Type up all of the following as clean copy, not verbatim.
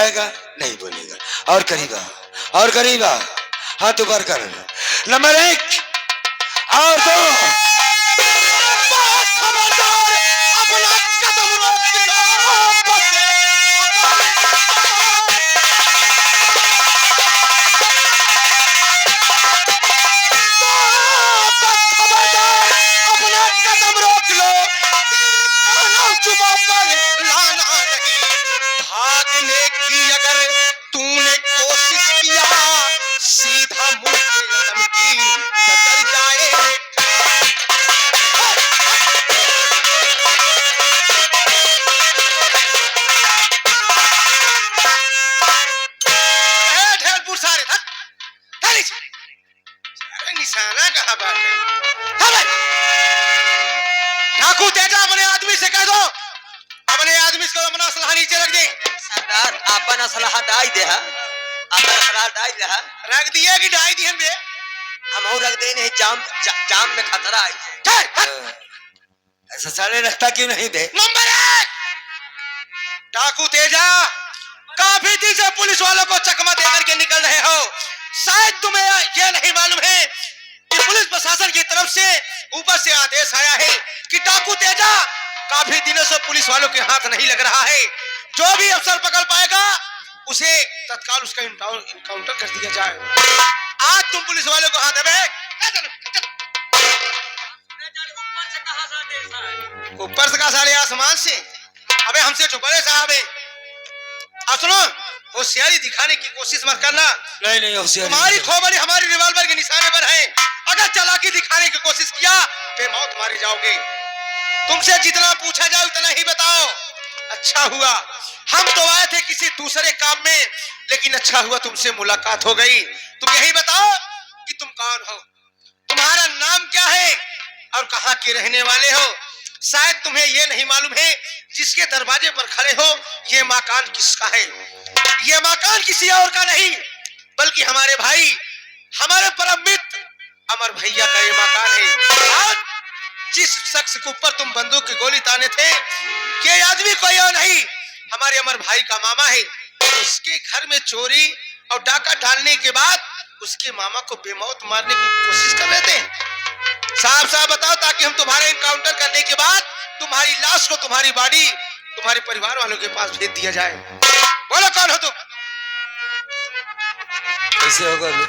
पाएगा? नहीं बोलेगा। और करीबा, और करीबा, हाथ ऊपर कर। नंबर 1 और 2। खबरदार, अपना कदम रोक लो। खबरदार, अपना कदम रोक लो। जुबान पर लाना नहीं। भागने की अगर तूने कोशिश किया, सीधा मुंह पे कदम की टकर जाए। ढेरपुर सारे निशाना कहाँ बात है? ठाकुर तेजा अपने आदमी से कह दो, अपने आदमी से अपना असलहा नीचे रख दे। सरदार अपन असलहा डाई दे हा, अपन असलहा डाई दे हा। रख दिए कि डाई दिहन बे? हम रख दे नहीं, जाम में खतरा है। ऐसा साले रखता क्यों नहीं दे? नंबर 1 ठाकुर तेजा, काफी दिन से पुलिस वालों को चकमा देकर के निकल रहे हो। शायद तुम्हें यह नहीं मालूम है कि पुलिस प्रशासन की तरफ से ऊपर से आदेश आया है कि ठाकुर तेजा काफी दिनों से पुलिस वालों के हाथ नहीं लग रहा है। जो भी अफसर पकड़ पाएगा उसे तत्काल उसका इनकाउंटर कर दिया जाए। आज तुम पुलिस वालों को हाथ में ऊपर से कहा सारे आसमान से? अबे हमसे चुप रहे साहब। सुनो, होशियारी दिखाने की कोशिश मत करना। नहीं नहीं, होशियारी तुम्हारी खोपड़ी हमारी रिवॉल्वर के निशाने पर है। अगर चालाकी दिखाने की कोशिश किया बेमौत मारे जाओगे। तुमसे जितना पूछा जाए उतना ही बताओ। अच्छा हुआ हम तो आए थे किसी दूसरे काम में, लेकिन अच्छा हुआ तुमसे मुलाकात हो गई। तुम यही बताओ कि तुम कौन हो, तुम्हारा नाम क्या है और कहाँ के रहने वाले हो? शायद तुम्हें यह नहीं मालूम है जिसके दरवाजे पर खड़े हो ये मकान किसका है। ये मकान किसी और का नहीं बल्कि हमारे भाई, हमारे परम मित्र अमर भैया का ये मकान है। और जिस शख्स के ऊपर तुम बंदूक की गोली ताने थे, ये आदमी कोई और नहीं हमारे अमर भाई का मामा है। उसके घर में चोरी और डाका डालने के बाद उसके मामा को बेमौत मारने की कोशिश कर रहे थे। साफ साफ बताओ ताकि हम तुम्हारे इनकाउंटर करने के बाद तुम्हारी लाश को, तुम्हारी बॉडी तुम्हारे परिवार वालों के पास भेज दिया जाए। बोलो कौन हो तुम? कैसे होगा बे?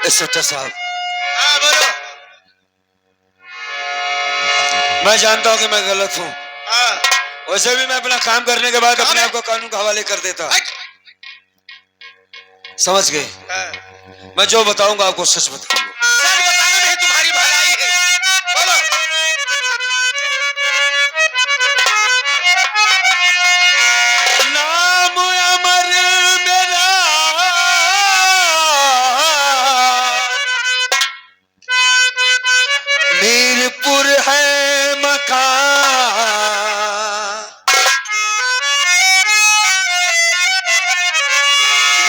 इंस्पेक्टर साहब, हाँ बोलो। मैं जानता हूँ कि मैं गलत हूँ। हाँ। वैसे भी मैं अपना काम करने के बाद अपने आप को कानून के हवाले कर देता। समझ गए? हाँ। मैं जो बताऊंगा आपको सच बताऊंगा। सच बताना नहीं, तुम्हारी भलाई है। बोलो। नाम अमर मेरा, मीरपुर है मकान,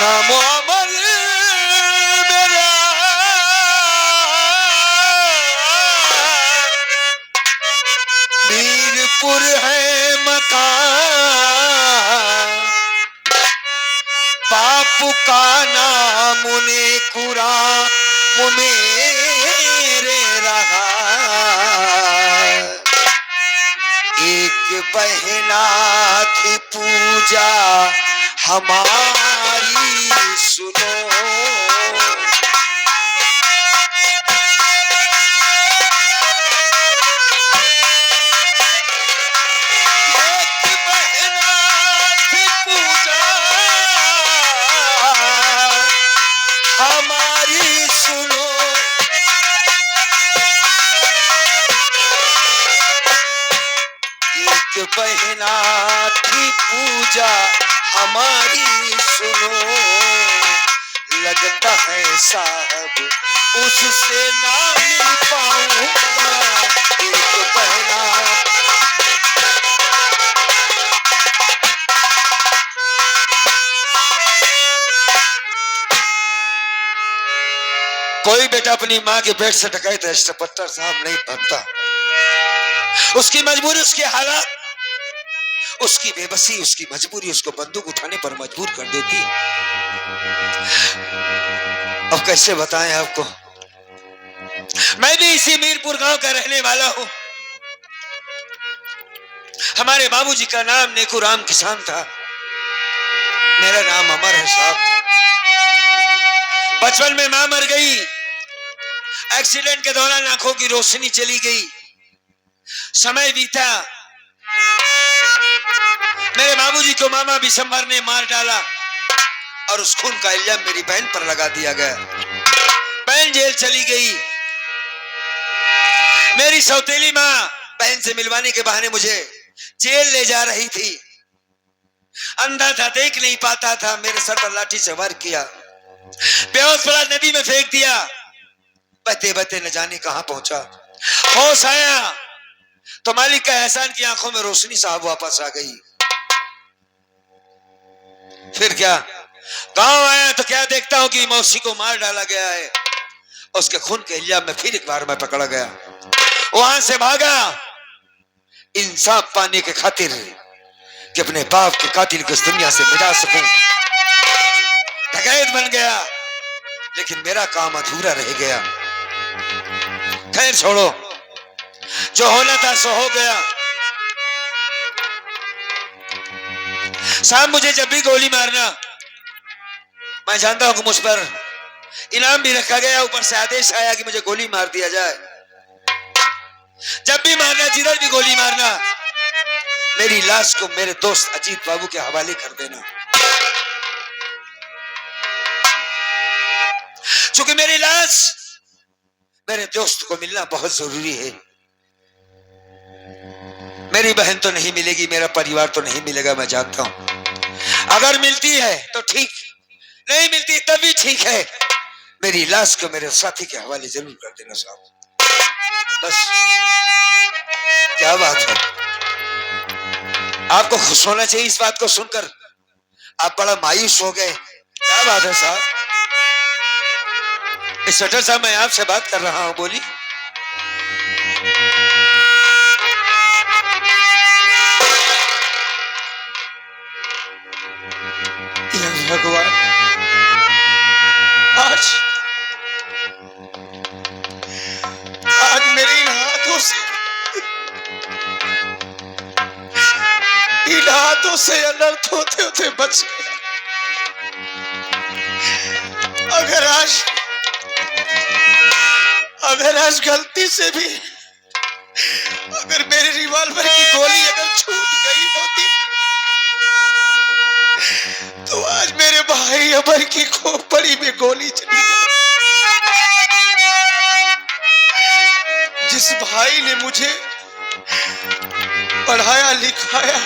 नाम अमर मेरा, मीरपुर है मकान, बाप का नाम ने कुरान मेरे रहा, एक बहना की पूजा हमारी सुनो, एक बहना की पूजा हमारी सुनो, एक बहना की पूजा हमारी सुनो, लगता है साहब उससे ना मिल पाऊंगा, एक बहना। कोई बेटा अपनी माँ के पेट से डकैत है, इंस्पेक्टर साहब नहीं बनता। उसकी मजबूरी, उसके हालात, उसकी बेबसी, उसकी मजबूरी उसको बंदूक उठाने पर मजबूर कर देती। अब कैसे बताएं आपको, मैं भी इसी मीरपुर गांव का रहने वाला हूं। हमारे बाबूजी का नाम नेकूराम किसान था, मेरा नाम अमर है साहब। बचपन में मां मर गई, एक्सीडेंट के दौरान आंखों की रोशनी चली गई। समय बीता, मेरे बाबूजी को मामा बिशंबर ने मार डाला और उस खून का इल्जाम मेरी बहन पर लगा दिया गया। बहन जेल चली गई। मेरी सौतेली मां बहन से मिलवाने के बहाने मुझे जेल ले जा रही थी। अंधा था, देख नहीं पाता था, मेरे सर पर लाठी से वार किया, बेहोश पड़ा नदी में फेंक दिया। बहते बहते न जाने कहां पहुंचा। होश आया तो मालिक का एहसान की आंखों में रोशनी साहब वापस आ गई। फिर क्या, गांव आया तो क्या देखता हूं कि मौसी को मार डाला गया है। उसके खून के इल्जाम में फिर एक बार मैं पकड़ा गया। वहां से भागा इंसाफ पाने के खातिर कि अपने बाप के कातिल को इस दुनिया से मिटा सकूं। डकैत बन गया, लेकिन मेरा काम अधूरा रह गया। खैर छोड़ो, जो होना था सो हो गया। साहब मुझे जब भी गोली मारना, मैं जानता हूं कि मुझ पर इनाम भी रखा गया, ऊपर से आदेश आया कि मुझे गोली मार दिया जाए। जब भी मारना, जिधर भी गोली मारना, मेरी लाश को मेरे दोस्त अजीत बाबू के हवाले कर देना। क्योंकि मेरी लाश मेरे दोस्त को मिलना बहुत जरूरी है। मेरी बहन तो नहीं मिलेगी, मेरा परिवार तो नहीं मिलेगा, मैं जानता हूं। अगर मिलती है तो ठीक, नहीं मिलती तब भी ठीक है। मेरी लाश को मेरे साथी के हवाले जरूर कर देना साहब, बस। क्या बात है, आपको खुश होना चाहिए इस बात को सुनकर। आप बड़ा मायूस हो गए, क्या बात है साहब? इंस्पेक्टर साहब, मैं आपसे बात कर रहा हूं, बोली। भगवान, आज मेरे इन हाथों से अनर्थ होते होते बच गए। अगर आज गलती से भी अगर मेरे रिवॉल्वर की गोली अगर छूट गई होती तो आज मेरे भाई अमर की खोपड़ी में गोली चली गई। जिस भाई ने मुझे पढ़ाया लिखाया,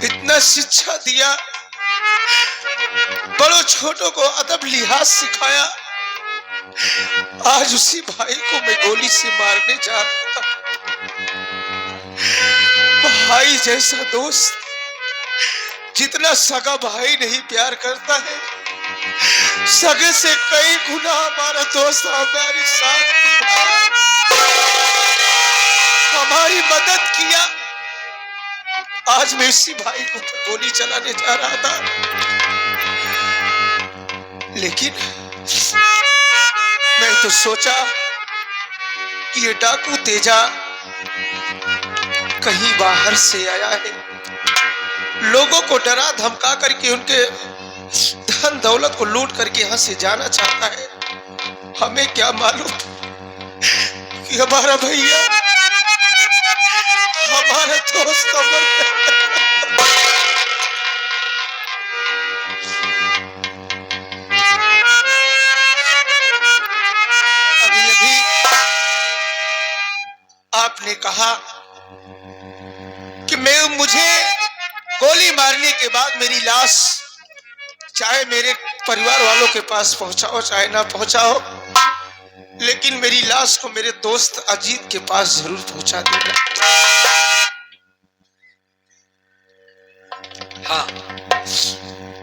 इतना शिक्षा दिया, बड़ों छोटों को अदब लिहाज सिखाया, आज उसी भाई को मैं गोली से मारने जा रहा था। भाई जैसा दोस्त जितना सगा भाई नहीं प्यार करता है, सगे से कई गुना हमारा दोस्त हमारे साथ निभाया, हमारी मदद किया। आज मैं इसी भाई को गोली चलाने जा रहा था, लेकिन मैं तो सोचा कि ये डाकू तेजा कहीं बाहर से आया है, लोगों को डरा धमका करके उनके धन दौलत को लूट करके यहां से जाना चाहता है। हमें क्या मालूम कि हमारा भैया, हमारा दोस्त अभी आपने कहा कि मुझे गोली मारने के बाद मेरी लाश चाहे मेरे परिवार वालों के पास पहुंचाओ चाहे ना पहुंचाओ, लेकिन मेरी लाश को मेरे दोस्त अजीत के पास जरूर पहुंचा देना। हाँ,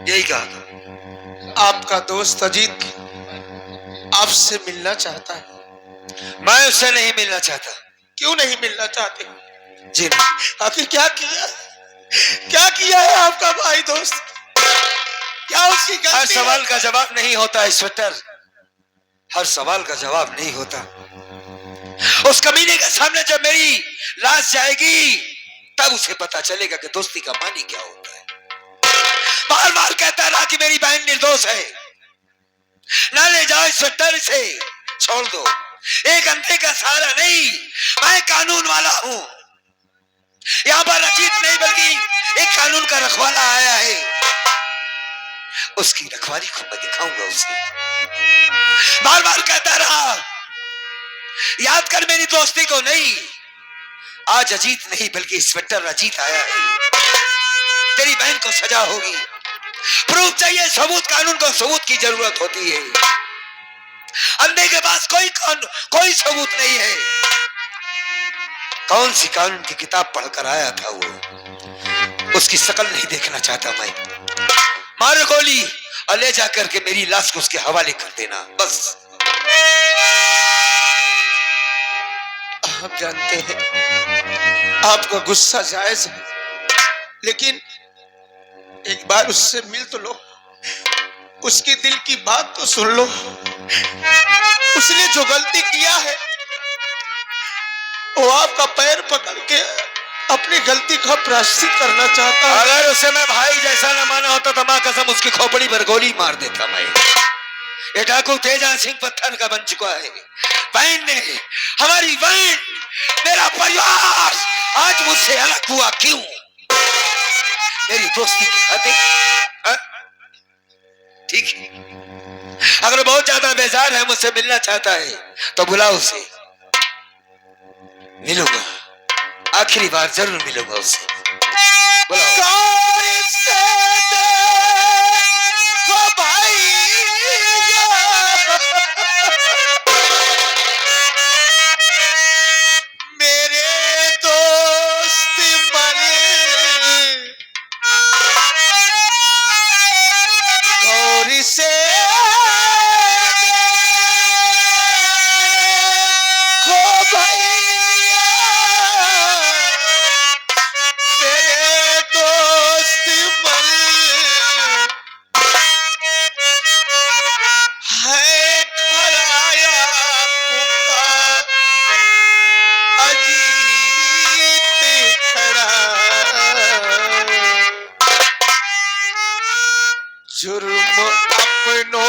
यही कहा था। आपका दोस्त अजीत आपसे मिलना चाहता है। मैं उससे नहीं मिलना चाहता। क्यों नहीं मिलना चाहते? जी नहीं। आखिर क्या किया है आपका भाई दोस्त? क्या उसकी हर गलती सवाल है? का जवाब नहीं होता इंस्पेक्टर, हर सवाल का जवाब नहीं होता। उस कमीने के सामने जब मेरी लाश जाएगी तब उसे पता चलेगा कि दोस्ती का मानी क्या होता है। बार बार कहता रहा कि मेरी बहन निर्दोष है, ना ले जाओ इंस्पेक्टर, इसे छोड़ दो। एक अंधे का सहारा नहीं, मैं कानून वाला हूं। यहां पर रचित नहीं बल्कि एक कानून का रखवाला आया है, उसकी रखवाली को मैं दिखाऊंगा उसे। बार बार कहता रहा याद कर मेरी दोस्ती को। नहीं, आज अजीत नहीं बल्कि इंस्पेक्टर अजीत आया है। तेरी बहन को सजा होगी। प्रूफ चाहिए, सबूत। कानून को सबूत की जरूरत होती है। अंधे के पास कोई सबूत नहीं है। कौन सी कानून की किताब पढ़कर आया था वो, उसकी शक्ल नहीं देखना चाहता मैं। मारो गोली और ले जाकर के मेरी लाश को उसके हवाले कर देना, बस। आप जानते हैं आपका गुस्सा जायज है, लेकिन एक बार उससे मिल तो लो, उसके दिल की बात तो सुन लो। उसने जो गलती किया है वो आपका पैर पकड़ के अपनी गलती का प्रायश्चित करना चाहता है। अगर उसे मैं भाई जैसा न माना होता तो मां कसम उसकी खोपड़ी पर गोली मार देता मैं। ये डाकू तेजा सिंह पत्थर का बन चुका है। बहन ने, हमारी बहन, मेरा परिवार आज मुझसे अलग हुआ क्यों? मेरी दोस्ती की खातिर? ठीक है, अगर बहुत ज्यादा बेजार है, मुझसे मिलना चाहता है तो बुलाओ उसे। मिलूंगा, आखिरी बार जरूर मिलूंगा उससे। बुलाओ। जुर्म अपनों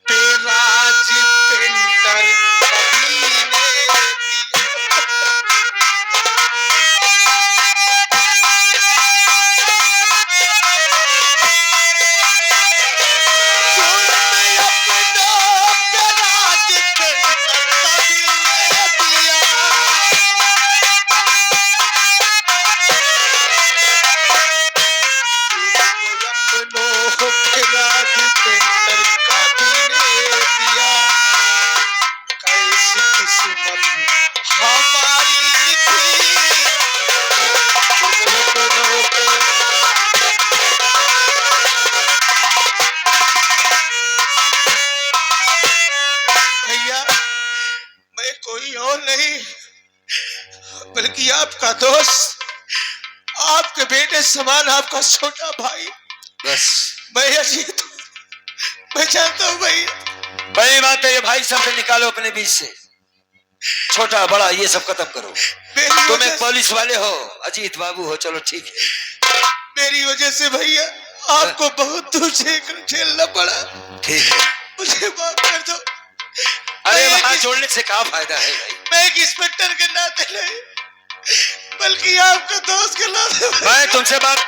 पे राज पेंटर कभी ने बल्कि आपका दोस्त, आपके बेटे समान आपका छोटा भाई। बस मैं अजीत हूं, मैं जानता हूं भैया। बड़ी बात है, ये भाई सबसे निकालो अपने बीच से। छोटा बड़ा ये सब खत्म करो। तुम एक पुलिस वाले हो, अजीत बाबू हो, चलो ठीक है। मेरी वजह से भैया आपको बहुत दूर झेलना पड़ा। ठीक है, मुझे माफ कर दो। अरे वहां जोड़ने से क्या फायदा है भाई? मैं एक इंस्पेक्टर के नाते नहीं बल्कि आपका दोस्त के नाते मैं तुमसे बात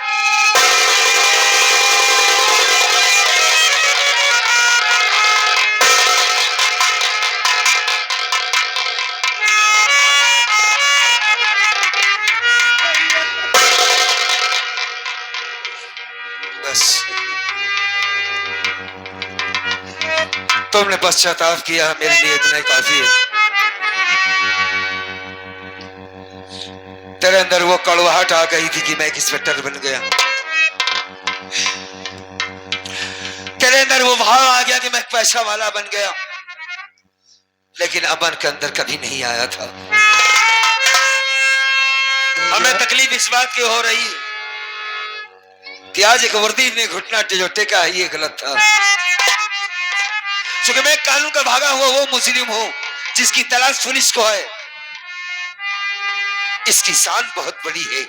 बस। तुमने पश्चाताप किया, मेरे लिए इतना ही काफी है। तेरे अंदर वो कड़वाहट आ गई थी कि मैं एक इंस्पेक्टर बन गया। तेरे अंदर वो भाव आ गया कि मैं पैसा वाला बन गया, लेकिन अमन के अंदर कभी नहीं आया था। तुम्हें तकलीफ इस बात की हो रही कि आज एक वर्दी ने घुटना जो टेका है ये गलत था, क्योंकि मैं कानून का भागा हुआ वो मुस्लिम हूं जिसकी तलाश पुलिस को है। इसकी शान बहुत बड़ी है।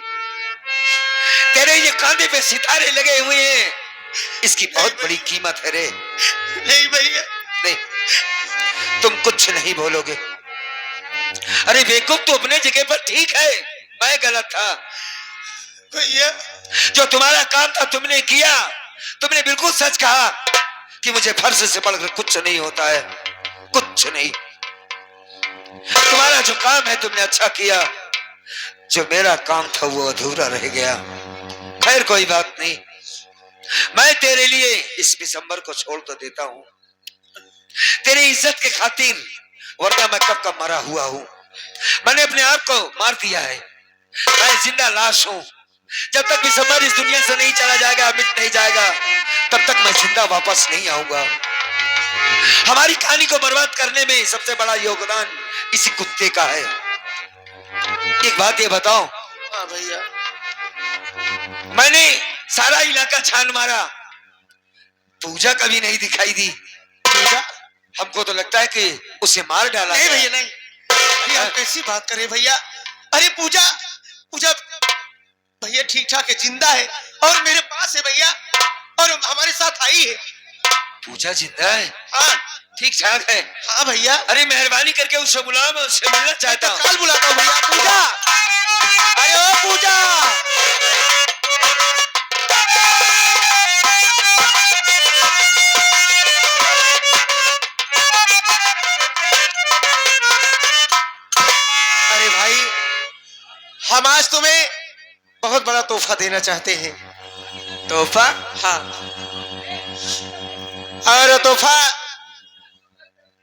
तेरे ये कांधे पे सितारे लगे हुए हैं, इसकी बहुत बड़ी कीमत है रे। नहीं भैया, नहीं, तुम कुछ नहीं बोलोगे। अरे बेवकूफ, तो अपने जगह पर ठीक है, मैं गलत था। भैया जो तुम्हारा काम था तुमने किया। तुमने बिल्कुल सच कहा कि मुझे फर्ज से बढ़कर कुछ नहीं होता है, कुछ नहीं। तुम्हारा जो काम है तुमने अच्छा किया, जो मेरा काम था वो अधूरा रह गया। खैर कोई बात नहीं, मैं तेरे लिए इस दिसंबर को छोड़ तो देता हूं, तेरी इज्जत के खातिर, वरना मैं कब का मरा हुआ हूं। मैंने अपने आप को मार दिया है, मैं जिंदा लाश हूं। जब तक दिसंबर इस दुनिया से नहीं चला जाएगा, मिट नहीं जाएगा, तब तक मैं जिंदा वापस नहीं आऊंगा। हमारी कहानी को बर्बाद करने में सबसे बड़ा योगदान इसी कुत्ते का है। एक बात ये बताओ। हाँ भैया, मैंने सारा इलाका छान मारा, पूजा कभी नहीं दिखाई दी। पूजा? हमको तो लगता है कि उसे मार डाला। नहीं भैया नहीं, अरे आप कैसी बात कर रहे हैं भैया? अरे पूजा, पूजा भैया ठीक ठाक है, जिंदा है और मेरे पास है भैया, और हमारे साथ आई है। पूजा जिंदा है? हाँ ठीक ठाक है। हाँ भैया। अरे मेहरबानी करके उससे बुलाओ, मैं उससे मिलना चाहता हूँ। कल बुलाता हूँ भैया। पूजा, अरे ओ पूजा, अरे भाई हम आज तुम्हें बहुत बड़ा तोहफा देना चाहते हैं। तोहफा? हाँ, और तोहफा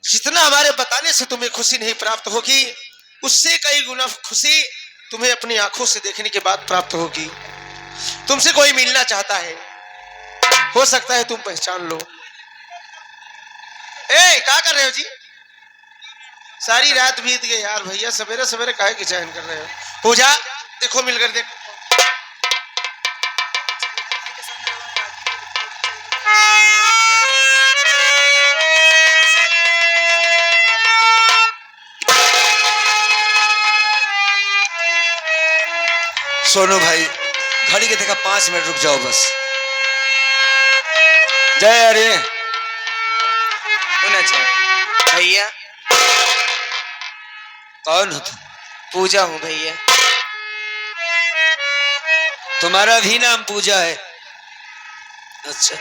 जितना हमारे बताने से तुम्हें खुशी नहीं प्राप्त होगी, उससे कई गुना खुशी तुम्हें अपनी आंखों से देखने के बाद प्राप्त होगी। तुमसे कोई मिलना चाहता है, हो सकता है तुम पहचान लो। ए क्या कर रहे हो जी? सारी रात बीत गई यार भैया, सवेरे सवेरे काहे की चयन कर रहे हो? पूजा देखो, मिलकर देखो। सोनू भाई, घड़ी के देखा 5 मिनट रुक जाओ बस। जय अरे होना चाहिए भैया। कौन हो तुम? पूजा हूँ भैया। तुम्हारा भी नाम पूजा है? अच्छा,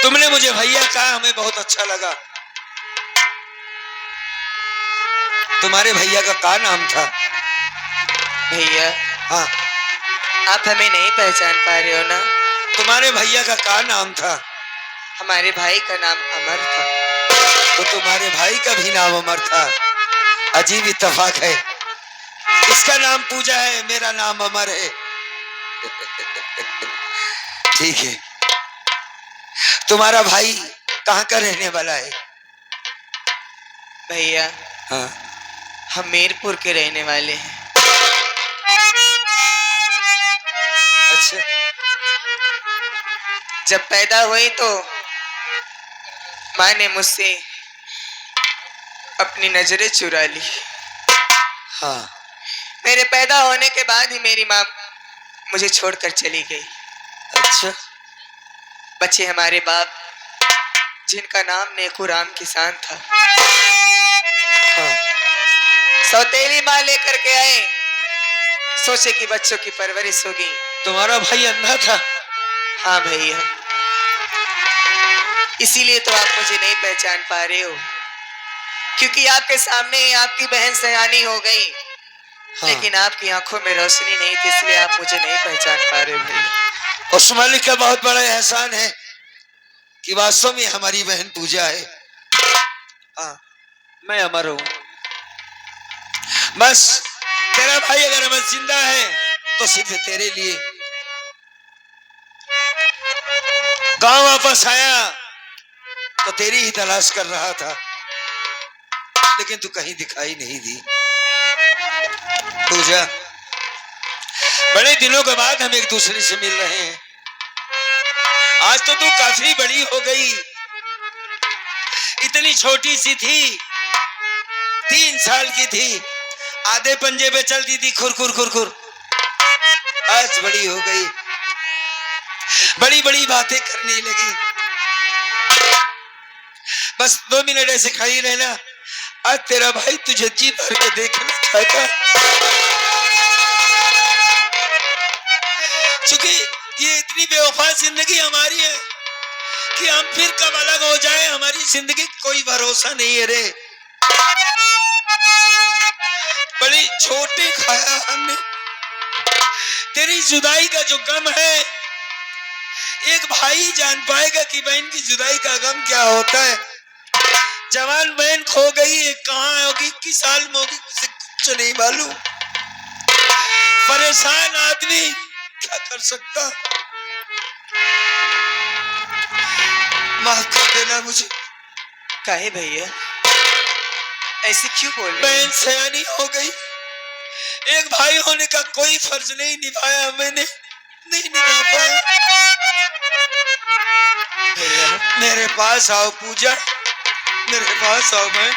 तुमने मुझे भैया कहा, हमें बहुत अच्छा लगा। तुम्हारे भैया का क्या नाम था? भैया हाँ, आप हमें नहीं पहचान पा रहे हो ना? तुम्हारे भैया का क्या नाम था? हमारे भाई का नाम अमर था। तो तुम्हारे भाई का भी नाम अमर था। अजीब इत्तेफाक है, इसका नाम पूजा है, मेरा नाम अमर है। ठीक है, तुम्हारा भाई कहाँ का रहने वाला है? भैया हाँ, हम मीरपुर के रहने वाले हैं। अच्छा, जब पैदा हुई तो माँ ने मुझसे अपनी नजरें चुरा ली। हाँ, मेरे पैदा होने के बाद ही मेरी माँ मुझे छोड़कर चली गई। अच्छा, बच्चे हमारे बाप, जिनका नाम नेकू राम किसान था, हाँ, सौतेली माँ लेकर के आए, सोचे कि बच्चों की परवरिश होगी। तुम्हारा भाई अंधा था? हाँ भैया, इसीलिए तो आप मुझे नहीं पहचान पा रहे हो, क्योंकि आपके सामने आपकी बहन सयानी हो गई। हाँ। लेकिन आपकी आंखों में रोशनी नहीं थी, इसलिए आप मुझे नहीं पहचान पा रहे भैया। उस मालिक का बहुत बड़ा एहसान है कि वास्तव में हमारी बहन पूजा है। हाँ, मैं अमर हूं। बस तेरा भाई अगर अमर जिंदा है तो सिर्फ तेरे लिए। गांव वापस आया तो तेरी ही तलाश कर रहा था, लेकिन तू कहीं दिखाई नहीं दी। पूजा, बड़े दिनों के बाद हम एक दूसरे से मिल रहे हैं। आज तो तू काफी बड़ी हो गई, इतनी छोटी सी थी, 3 साल की थी, आधे पंजे पे चलती थी खुर खुर खुर खुर। आज बड़ी हो गई, बड़ी बड़ी बातें करने लगी। बस 2 मिनट ऐसे खड़ी रहना, आज तेरा भाई तुझे जी भर के देखना चाहता है। क्योंकि ये इतनी बेवफा जिंदगी हमारी है कि हम फिर कब अलग हो जाए, हमारी जिंदगी कोई भरोसा नहीं है रे। बड़ी छोटे खाया हमने, तेरी जुदाई का जो गम है एक भाई जान पाएगा कि बहन की जुदाई का गम क्या होता है। जवान बहन खो गई है, कहाँ होगी, किस साल में होगी, किसी कुछ नहीं मालूम। परेशान आदमी क्या कर सकता। माफ कर देना मुझे। काहे भैया ऐसे क्यों बोल रहे बहन सयानी हो गई, एक भाई होने का कोई फर्ज नहीं निभाया मैंने, नहीं निभा पाया। भैया? मेरे पास आओ पूजा, मेरे पास आओ बहन।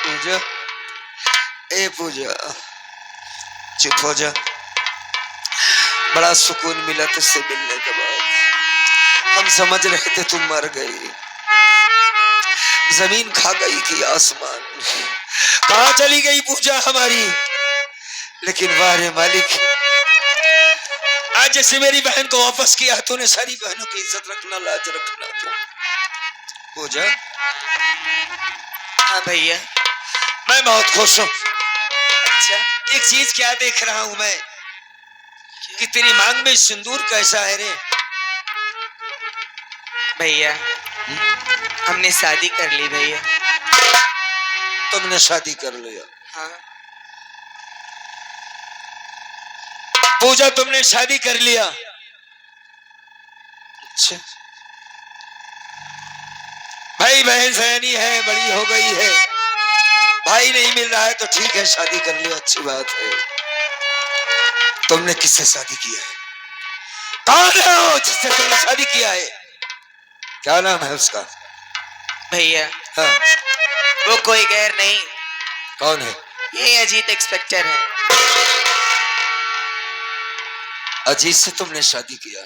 पूजा, ए पूजा, चुप हो जा। बड़ा सुकून मिला तुझसे मिलने के बाद। हम समझ रहे थे तुम मर गई, जमीन खा गई कि आसमान, कहाँ चली गई पूजा हमारी। लेकिन वारे मालिक, आज जैसे मेरी बहन को वापस किया, तूने सारी बहनों की इज्जत रखना, लाज रखना। तू पूजा। हाँ भैया। मैं बहुत खुश हूँ। अच्छा, एक चीज क्या देख रहा हूं मैं कि तेरी मांग में सिंदूर कैसा है रे। भैया हमने शादी कर ली भैया। तुमने शादी कर लिया? हाँ। पूजा तुमने शादी कर लिया? अच्छा, भाई बहन सयानी है, बड़ी हो गई है, भाई नहीं मिल रहा है तो ठीक है, शादी कर लिया, अच्छी बात है। तुमने किससे शादी किया है? कौन है वो जिससे तुमने शादी किया है? क्या नाम है उसका? भैया हाँ। वो कोई गैर नहीं, कौन है? यही अजीत इंस्पेक्टर है। अजीत से तुमने शादी किया?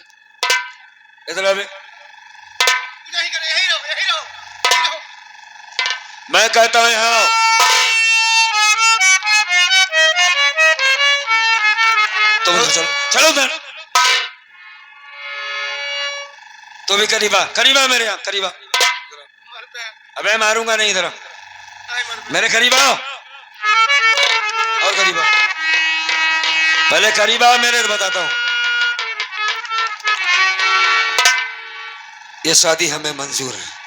इधर आ बे। यही करो, यही रहो, यही रहो, यही रहो। मैं कहता हूं यहाँ तुम चलो, चलो उधर। तो भी करीबा, करीबा मेरे यहाँ, करीबा। अबे मारूंगा नहीं, इधर मेरे करीबा और करीबा, पहले करीबा मेरे बताता हूं। ये शादी हमें मंजूर है।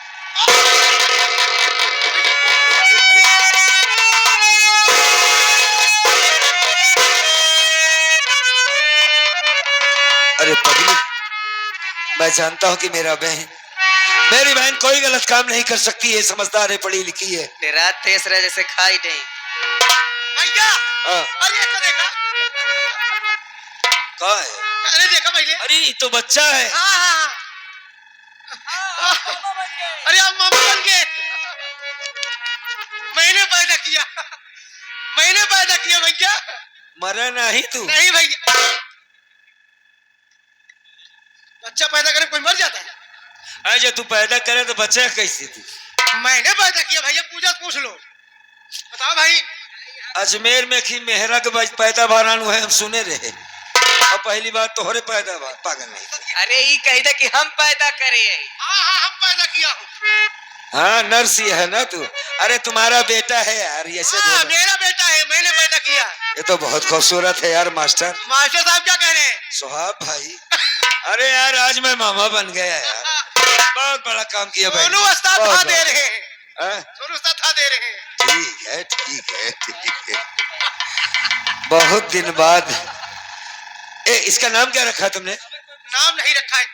अरे पगली, मैं जानता हूं कि मेरी बहन कोई गलत काम नहीं कर सकती है, समझदार है, पढ़ी लिखी है। रात तेसरा जैसे खाई नहीं। भैया, हाँ। अरे ये तो देखा। कहाँ है? अरे देखा पहले। अरे ये तो बच्चा है। हाँ हाँ हाँ। अरे आप मामा बन गए। मैंने पैदा किया, मैंने पैदा किया भैया। मरा नहीं तू? नहीं भैया, बच्चा पैदा करे कोई मर जाता है? अरे तू पैदा करे तो बच्चा कैसे तू? मैंने पैदा किया भैया, पूजा पूछ लो। बताओ भाई। अजमेर में की मेहरा के पैदावार है, हम सुने रहे, और पहली बार तोहरे पैदावार। पागल नहीं। अरे ये कही था कि हम पैदा करे। हाँ हाँ, हम पैदा किया हूँ। हाँ नर्सी है ना तू? अरे तुम्हारा बेटा है यार, ये से हाँ, मेरा बेटा है, मैंने पैदा किया। ये तो बहुत खूबसूरत है यार। मास्टर साहब क्या कह रहे हैं? सुहाब भाई, अरे यार आज मैं मामा बन गया यार, बहुत बड़ा काम किया भाई। सोनू उस्ताद था दे रहे हैं। हाँ? सोनू उस्ताद था दे रहे हैं। ठीक है, ठीक है, ठीक है। बहुत दिन बाद इसका नाम क्या रखा तुमने? नाम नहीं रखा है।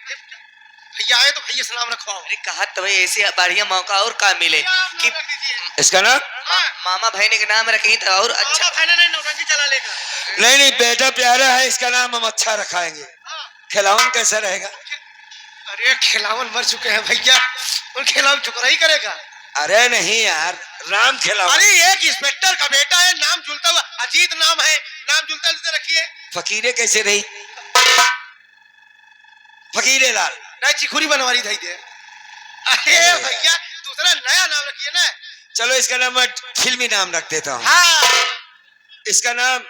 भैया आए तो भैया से नाम रखवाओ। अरे कहा तो भाई ऐसे बढ़िया मौका और का मिले कि नाम रख दीजिए। इसका नाम? मामा भाई ने के नाम रखे तो और अच्छा। मामा भाई ने नौटंकी चला लेगा। नहीं नहीं, बेटा प्यारा है, इसका नाम हम अच्छा रखाएंगे। खिलावन कैसा रहेगा? अरे खिलावन मर चुके हैं भैया, उन खिलावन चुकरा ही करेगा। अरे नहीं यार, राम खिलावन। अरे एक इंस्पेक्टर का बेटा है, नाम जुलता हुआ अजीत नाम है, नाम जुलता जुलता रखिए। फकीरे कैसे रही? फकीरे लाल। नहीं चिखुरी बनवारी दे दे। अरे भैया दूसरा नया नाम रखिए ना। चलो इसका नाम मैं फिल्मी नाम रख देता हूँ। हाँ इसका नाम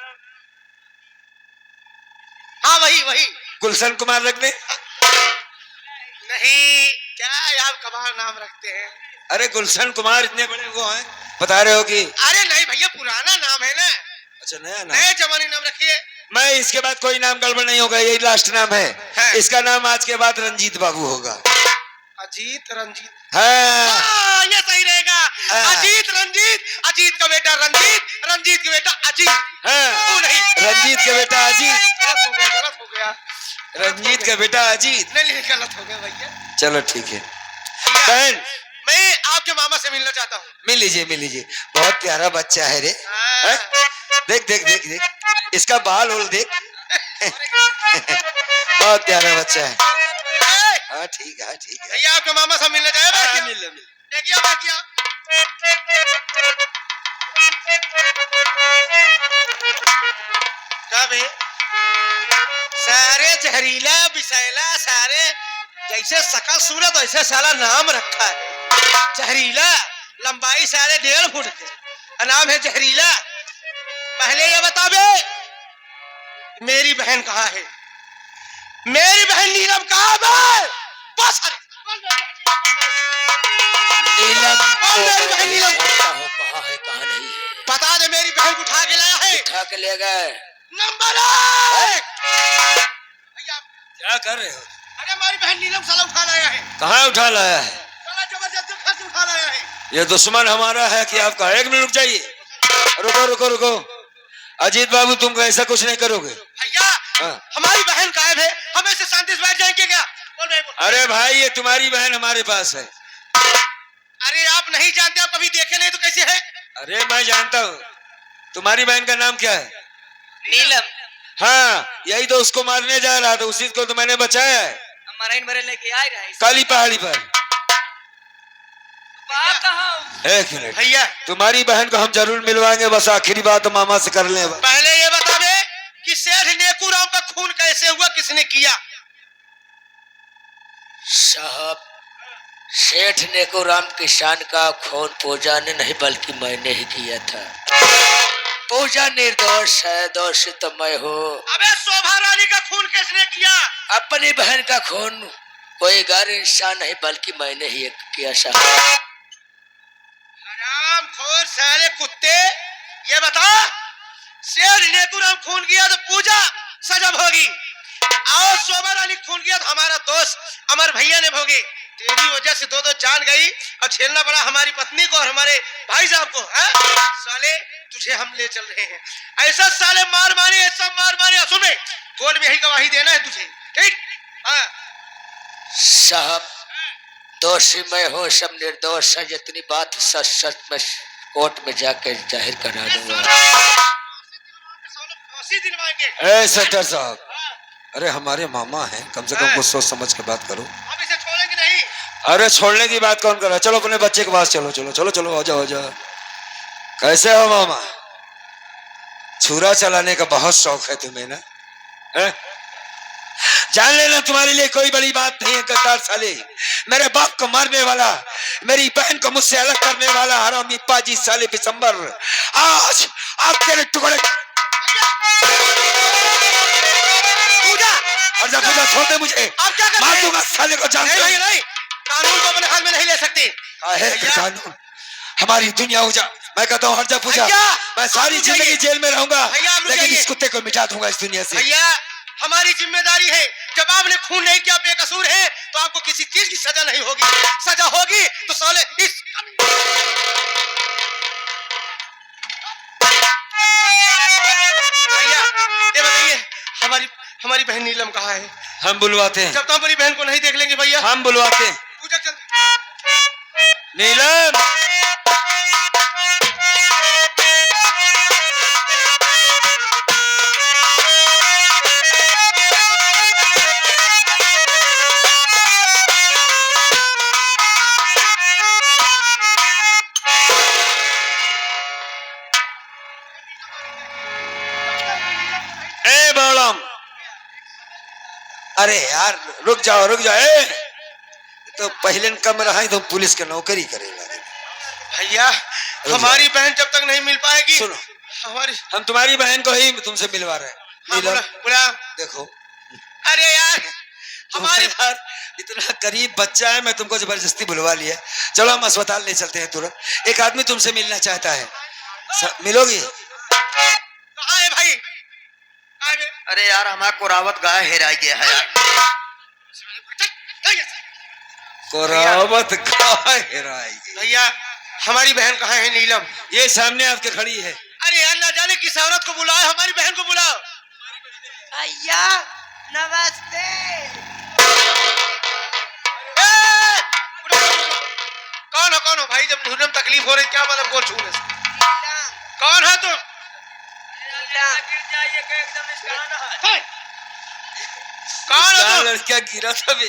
हाँ वही वही। गुलशन कुमार रख दे। नहीं क्या आप कमाल नाम रखते हैं। अरे गुलशन कुमार इतने बड़े वो हैं, बता रहे हो कि? अरे नहीं भैया पुराना नाम है ना। अच्छा नया नाम। नए जमाने नाम रखिए। मैं इसके बाद कोई नाम गड़बड़ नहीं होगा, यही लास्ट नाम है। इसका नाम आज के बाद रंजीत बाबू होगा। अजीत रंजीत। हाँ ये सही रहेगा। अजीत रंजीत, अजीत का बेटा रंजीत, रंजीत का बेटा अजीत। हाँ नहीं रंजीत का बेटा अजीत, गलत हो गया। रंजीत का बेटा अजीत। नहीं गलत हो गया भैया। चलो ठीक है। बहन मैं आपके मामा से मिलना चाहता हूँ। मिल लीजिए मिल लीजिए, बहुत प्यारा बच्चा है रे। है? देख देख देख देख इसका बाल होल देख। बहुत प्यारा बच्चा है। हाँ ठीक है ठीक है। भैया आपके मामा से मिलना चाहे? मिल लो। देखिए सारे जहरीला बिसैला सारे जैसे सकल सूरत वैसे साला नाम रखा है जहरीला। लंबाई सारे 1.5 फुट के, नाम है जहरीला। पहले ये बता बे मेरी बहन कहाँ है? मेरी बहन नीलम कहाँ है? बस नीलम मेरी बहन नीलम कहाँ है कहाँ नहीं है? बता दे, मेरी बहन को उठा के लाया है। उठा के ले गए। नंबर 1 भैया क्या कर रहे हो? अरे हमारी बहन नीलम साला उठा लाया है। कहाँ उठा लाया है? साला जबरदस्ती घर से उठा लाया है। ये दुश्मन हमारा है कि आपका? 1 मिनट रुक जाइए। रुको रुको रुको, अजीत बाबू तुम ऐसा कुछ नहीं करोगे। भैया हमारी बहन गायब है, हम ऐसे शांति से बैठ जाएंगे क्या? बोल भाई बोल। अरे भाई ये तुम्हारी बहन हमारे पास है। अरे आप नहीं जानते, आप कभी देखे नहीं तो कैसे है? अरे मैं जानता हूँ। तुम्हारी बहन का नाम क्या है? नीलम। हाँ यही तो उसको मारने जा रहा था, उसी को तो मैंने बचाया है। मराइन भरे लेके आए रहे काली पहाड़ी पर। एक मिनट भैया तुम्हारी बहन को हम जरूर मिलवाएंगे, बस आखिरी बात मामा से कर ले। पहले ये बता दे कि सेठ नेकूराम का खून कैसे हुआ, किसने किया? साहब सेठ नेकोराम किसान का खून पूजा ने नहीं बल्कि मैंने ही किया था। पूजा निर्दोष है, दोषी तो मैं हूँ। अबे शोभा रानी का खून किसने किया? अपनी बहन का खून कोई गैर इंसान नहीं बल्कि मैंने ही किया साहब। हरामखोर साले कुत्ते, ये बता सेठ नेकूराम खून किया तो पूजा सजब होगी, और शोभा रानी खून किया तो हमारा दोस्त अमर भैया ने भोगी। तेरी वजह से 2 जान गई और झेलना पड़ा हमारी पत्नी को और हमारे भाई साहब को। साले तुझे हम ले चल रहे हैं, ऐसा साले मार मारे, ऐसा मार मारे, असुर में कोर्ट में यही गवाही देना है तुझे, ठीक? साहब दोषी मैं हूँ, सब निर्दोष है। जितनी बात सच सच में कोर्ट में जाकर जाहिर करा दूंगा। ए सेक्टर साहब, अरे हमारे मामा हैं, कम से कम कुछ सोच समझ के बात करो। अब इसे छोड़ेंगे नहीं। अरे छोड़ने की बात कौन कर रहा है? चलो अपने बच्चे के पास चलो चलो चलो चलो, हो जाओ हो जाओ। कैसे हो मामा? छुरा चलाने का बहुत शौक है तुम्हें ना? है? जान लेना तुम्हारे लिए कोई बड़ी बात नहीं है गद्दार साले। मेरे बाप को मारने वाला, मेरी बहन को मुझसे अलग करने वाला हरामी पाजी साले बिसंबर, आज तेरे टुकड़े पूजा पूजा छोड़ दे मुझे। आप क्या कर रहे मार हैं? दूंगा साले को, जान नहीं नहीं, कानून को अपने हाथ में नहीं ले सकते। कानून हमारी दुनिया हो जा। मैं कहता हूँ हट जा पूजा, भैया, मैं सारी आप जिंदगी रुकिए। जेल में रहूंगा, भैया, आप लेकिन रुकिए। इस कुत्ते को मिटा दूंगा इस दुनिया से। भैया हमारी जिम्मेदारी है, जब आपने खून नहीं किया, बेकसूर है, तो आपको किसी चीज की सजा नहीं होगी। सजा होगी तो साले इस भैया ये बताइए हमारी बहन नीलम कहाँ है? हम बुलवाते हैं, जब तक हमारी बहन को नहीं देख लेंगे भैया, हम बुलवाते हैं। पूजा चल। नीलम, ए बड़म, अरे यार रुक जाओ रुक जाओ। ए तो पहले कम रहा तो पुलिस के नौकरी करेगा। भैया हमारी बहन जब तक नहीं मिल पाएगी, सुनो, हमारी, हम तुम्हारी बहन को ही तुमसे मिलवा रहे हैं। हाँ, नीलम, बुला। देखो अरे यार हमारे हमारी, यार इतना करीब बच्चा है, मैं तुमको जबरदस्ती बुलवा लिया। चलो हम अस्पताल ले चलते हैं तुरंत। एक आदमी तुमसे मिलना चाहता है, मिलोगी? कहाँ है भाई? कहाँ है? अरे यार हमारा कोरावत गाय हेरा गया है यार। कोरावत गाय हेराएगी। भैया हमारी बहन कहाँ है? नीलम ये सामने आपके खड़ी है। अरे यार ना जाने किस औरत को बुलाओ, हमारी बहन को बुलाओ। भैया नमस्ते। ए! कौन हो भाई? जब ढूंढने में तकलीफ हो रही क्या मतलब कौन छूने से? कौन है तुम? कौन हो तुम? लड़किया गिरा था बे,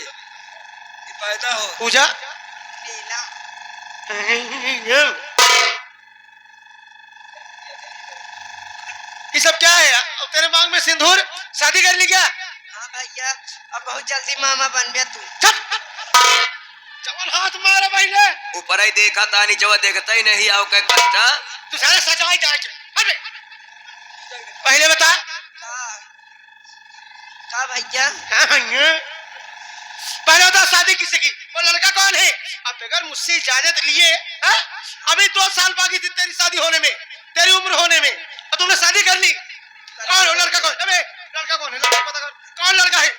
पैदा हो। पूजा ये सब क्या है? अब तेरे मांग में सिंदूर, शादी कर ली क्या? हाँ भैया, अब बहुत जल्दी मामा बन गया तू। चवल हाथ मारा भाई ने। ऊपर ही देखा था नीचे देखता ही नहीं आओ क्या करता। तू सारा सचवाई जाए। पहले बता का भैया? पहले बता शादी किससे की? वो लड़का कौन है? अब बगैर मुझसे इजाजत लिए अभी 2 साल बाकी थी तेरी शादी होने में, तेरी उम्र होने में, और तुमने शादी कर ली। कौन हो लड़का? कौन? अबे लड़का कौन है? लड़का पता कर, कौन लड़का है?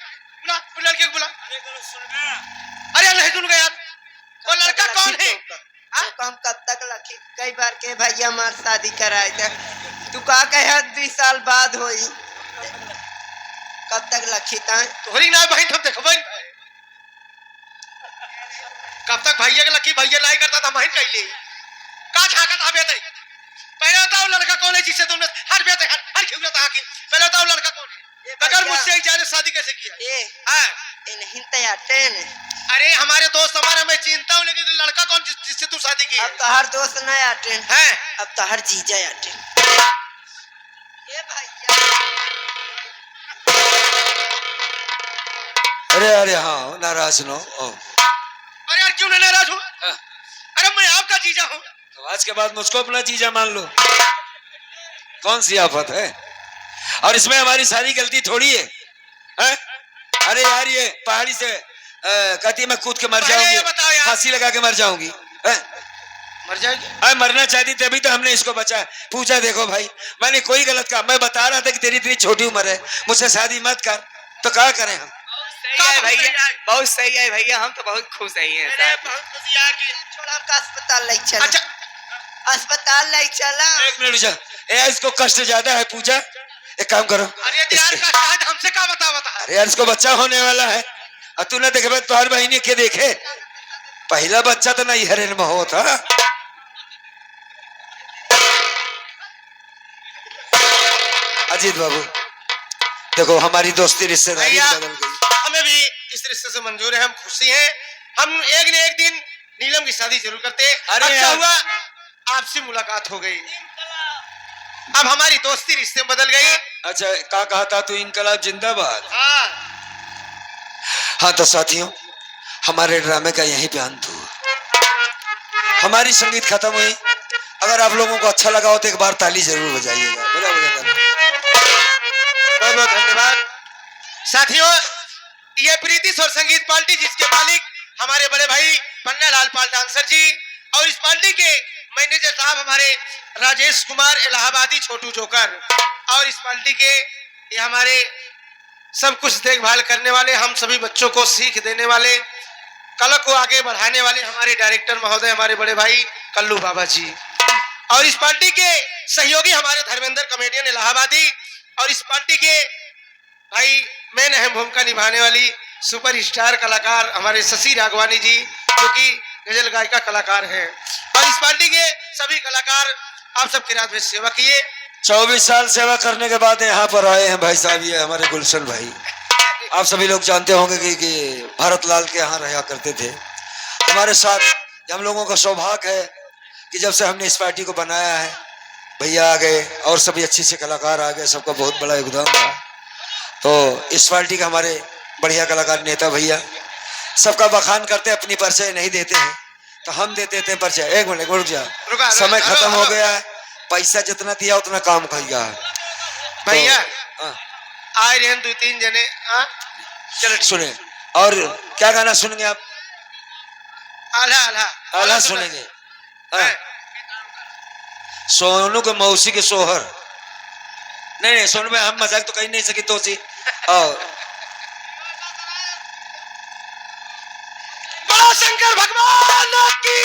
बुला लड़के को बुला। अरे नहीं सुन गया यार, वो लड़का कौन है? तो हम कब तक लखी कई बार के भैया मार शादी कराए थे, तू का कहे 2 साल बाद होई, कब तक लखी ता? तोहरी ना बहन तुम देखो बहन, कब तक भैया के लकी भैया लाई करता था बहन कैले का झाका था बेटे? पहले बताओ लड़का कौन है जिससे तुमने हर बेटे हर खिवला था कि पहले बताओ लड़का कौन है? अगर मुझसे इजाजत शादी कैसे किया? ये नहीं तैयार टेन। अरे हमारे दोस्त हमारे, मैं चिंता हूँ, लेकिन लड़का कौन जिससे तू शादी की? अब तो हर दोस्त नहीं आते है, अब तो हर जीजा आते। ये भैया अरे अरे हाँ नाराज नो। अरे यार क्यों नाराज हूँ? अरे मैं आपका जीजा हूँ। तो आज के बाद मुझको अपना जीजा मान लो। कौन सी आफत है? और इसमें हमारी सारी गलती थोड़ी है, है? अरे यार ये पहाड़ी से कहती मैं कूद के मर जाऊंगी, फांसी लगा के मर जाऊंगी, मर जाएगी। अरे मरना चाहती तभी तो हमने इसको बचाया। पूजा देखो भाई, मैंने कोई गलत कहा? मैं बता रहा था कि तेरी इतनी छोटी उम्र है, मुझसे शादी मत कर, तो क्या करें हम? सही है भैया, बहुत सही है भैया, हम तो बहुत खुश हैं। बहुत खुशी यार की। छोड़ा का अस्पताल ले चला। अच्छा अस्पताल ले चला। एक मिनट रुक जा। ए इसको कष्ट ज्यादा है पूजा, एक काम करो। अरे यार का शायद हमसे क्या बता। अरे यार इसको बच्चा होने वाला है, और तू ना देखे तुम्हारी बहनी के देखे, पहला बच्चा तो नहीं हरे में होता। अजीत बाबू देखो हमारी दोस्ती रिश्तेदारी बदल गई। हमें भी इस रिश्ते से मंजूर है, हम खुशी हैं। हम एक न एक दिन नीलम की शादी जरूर करते। अरे अच्छा यार। हुआ आपसे मुलाकात हो गई, अब हमारी दोस्ती रिश्ते में बदल गई। अच्छा क्या कहा था तू? इनकलाब जिंदाबाद। हाँ हाँ तो साथियों हमारे ड्रामे का यहीं पे अंत हुआ, हमारी संगीत खत्म हुई। अगर आप लोगों को अच्छा लगा हो तो एक बार ताली जरूर बजाइएगा। बहुत बहुत धन्यवाद साथियों। ये प्रीति और संगीत पार्टी जिसके मालिक हमारे बड़े भाई पन्ना लाल पाल डांसर जी, और इस पार्टी के मैनेजर साहब हमारे राजेश कुमार इलाहाबादी छोटू जोकर, और इस पार्टी के ये हमारे सब कुछ देखभाल करने वाले, हम सभी बच्चों को सीख देने वाले, कला को आगे बढ़ाने वाले हमारे डायरेक्टर महोदय हमारे बड़े भाई कल्लू बाबा जी, और इस पार्टी के सहयोगी हमारे धर्मेंद्र कॉमेडियन इलाहाबादी, और इस पार्टी के भाई मेन अहम भूमिका निभाने वाली सुपर स्टार कलाकार हमारे शशि राघवानी जी, जो कि गजल गायिका कलाकार हैं। और इस पार्टी के सभी कलाकार आप सबके रात में सेवा किए। 24 साल सेवा करने के बाद यहाँ पर आए हैं भाई साहब, ये हमारे गुलशन भाई। आप सभी लोग जानते होंगे कि भारत लाल के यहाँ रहा करते थे हमारे साथ। हम लोगों का सौभाग्य है कि जब से हमने इस पार्टी को बनाया है, भैया आ गए और सभी अच्छे से कलाकार आ गए, सबका बहुत बड़ा योगदान था। तो इस पार्टी का हमारे बढ़िया कलाकार नेता भैया सबका बखान करते, अपनी परिचय नहीं देते हैं, तो हम दे देते हैं परिचय। एक मिनट रुक जा, समय खत्म हो गया है, पैसा जितना दिया उतना काम खाएगा भैया। हाँ, आए रहे 2-3 जने। हाँ चलो सुने। और क्या गाना सुनेंगे आप? आल्हा आल्हा आल्हा सुनेंगे। हाँ। सोनू के मौसी के सोहर। नहीं नहीं, सोनू में हम मजाक तो कही नहीं सकी तो सी। और बड़ा शंकर भगवान की